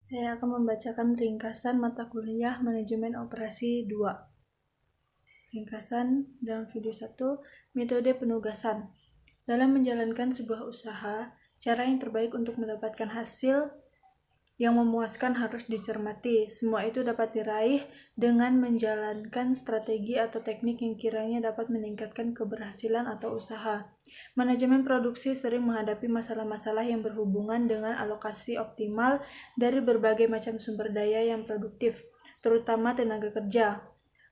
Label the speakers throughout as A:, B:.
A: Saya akan membacakan ringkasan mata kuliah Manajemen Operasi 2. Ringkasan dalam video 1, metode penugasan. Dalam menjalankan sebuah usaha, cara yang terbaik untuk mendapatkan hasil yang memuaskan harus dicermati. Semua itu dapat diraih dengan menjalankan strategi atau teknik yang kiranya dapat meningkatkan keberhasilan atau usaha. Manajemen produksi sering menghadapi masalah-masalah yang berhubungan dengan alokasi optimal dari berbagai macam sumber daya yang produktif, terutama tenaga kerja.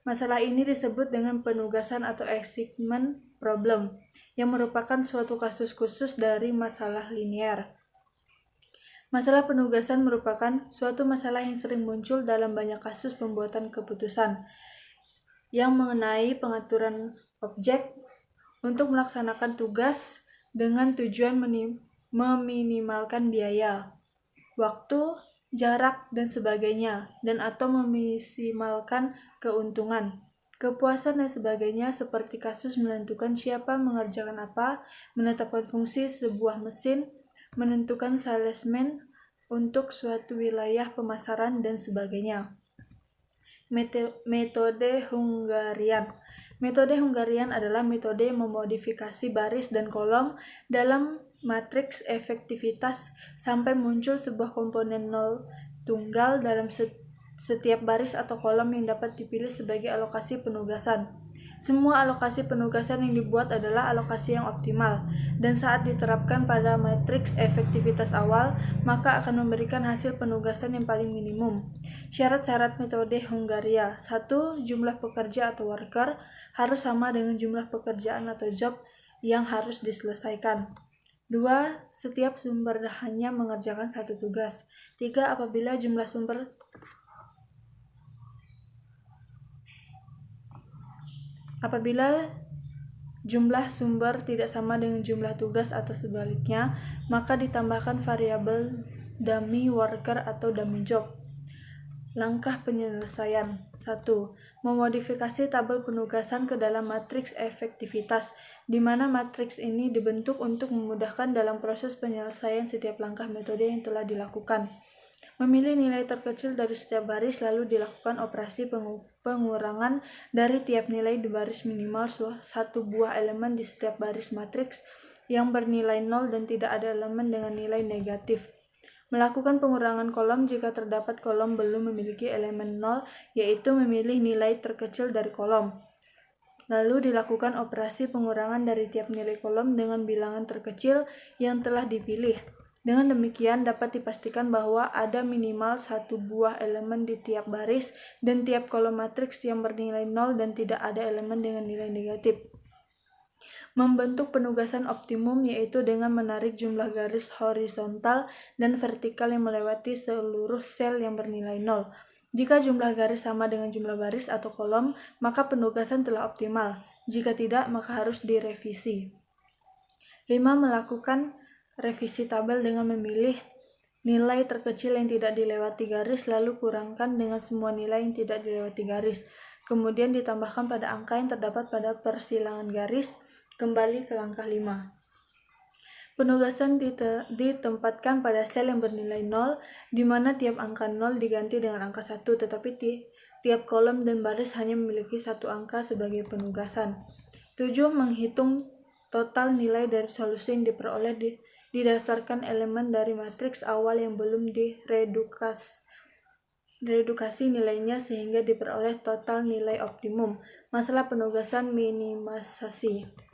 A: Masalah ini disebut dengan penugasan atau assignment problem, yang merupakan suatu kasus khusus dari masalah linear. Masalah penugasan merupakan suatu masalah yang sering muncul dalam banyak kasus pembuatan keputusan yang mengenai pengaturan objek untuk melaksanakan tugas dengan tujuan meminimalkan biaya, waktu, jarak, dan sebagainya, dan atau memaksimalkan keuntungan, kepuasan, dan sebagainya, seperti kasus menentukan siapa mengerjakan apa, menetapkan fungsi sebuah mesin, menentukan salesman untuk suatu wilayah pemasaran, dan sebagainya. Metode Hungarian. Metode Hungarian adalah metode memodifikasi baris dan kolom dalam matriks efektivitas sampai muncul sebuah komponen nol tunggal dalam setiap baris atau kolom yang dapat dipilih sebagai alokasi penugasan. Semua alokasi penugasan yang dibuat adalah alokasi yang optimal, dan saat diterapkan pada matriks efektivitas awal, maka akan memberikan hasil penugasan yang paling minimum. Syarat-syarat metode Hungaria. 1. Jumlah pekerja atau worker harus sama dengan jumlah pekerjaan atau job yang harus diselesaikan. 2. Setiap sumber hanya mengerjakan satu tugas. 3. Apabila jumlah sumber tidak sama dengan jumlah tugas atau sebaliknya, maka ditambahkan variabel dummy worker atau dummy job. Langkah penyelesaian. 1. Memodifikasi tabel penugasan ke dalam matriks efektivitas, di mana matriks ini dibentuk untuk memudahkan dalam proses penyelesaian setiap langkah metode yang telah dilakukan. Memilih nilai terkecil dari setiap baris, lalu dilakukan operasi pengurangan dari tiap nilai di baris minimal satu buah elemen di setiap baris matriks yang bernilai 0 dan tidak ada elemen dengan nilai negatif. Melakukan pengurangan kolom jika terdapat kolom belum memiliki elemen 0, yaitu memilih nilai terkecil dari kolom. Lalu dilakukan operasi pengurangan dari tiap nilai kolom dengan bilangan terkecil yang telah dipilih. Dengan demikian dapat dipastikan bahwa ada minimal satu buah elemen di tiap baris dan tiap kolom matriks yang bernilai 0 dan tidak ada elemen dengan nilai negatif. Membentuk penugasan optimum yaitu dengan menarik jumlah garis horizontal dan vertikal yang melewati seluruh sel yang bernilai 0. Jika jumlah garis sama dengan jumlah baris atau kolom, maka penugasan telah optimal. Jika tidak, maka harus direvisi. 5. Melakukan revisi tabel dengan memilih nilai terkecil yang tidak dilewati garis, lalu kurangkan dengan semua nilai yang tidak dilewati garis. Kemudian ditambahkan pada angka yang terdapat pada persilangan garis. Kembali ke langkah 5. Penugasan ditempatkan pada sel yang bernilai 0, di mana tiap angka 0 diganti dengan angka 1, tetapi tiap kolom dan baris hanya memiliki satu angka sebagai penugasan. 7. Menghitung total nilai dari solusi yang diperoleh didasarkan elemen dari matriks awal yang belum diredukasi nilainya sehingga diperoleh total nilai optimum. Masalah penugasan minimalisasi.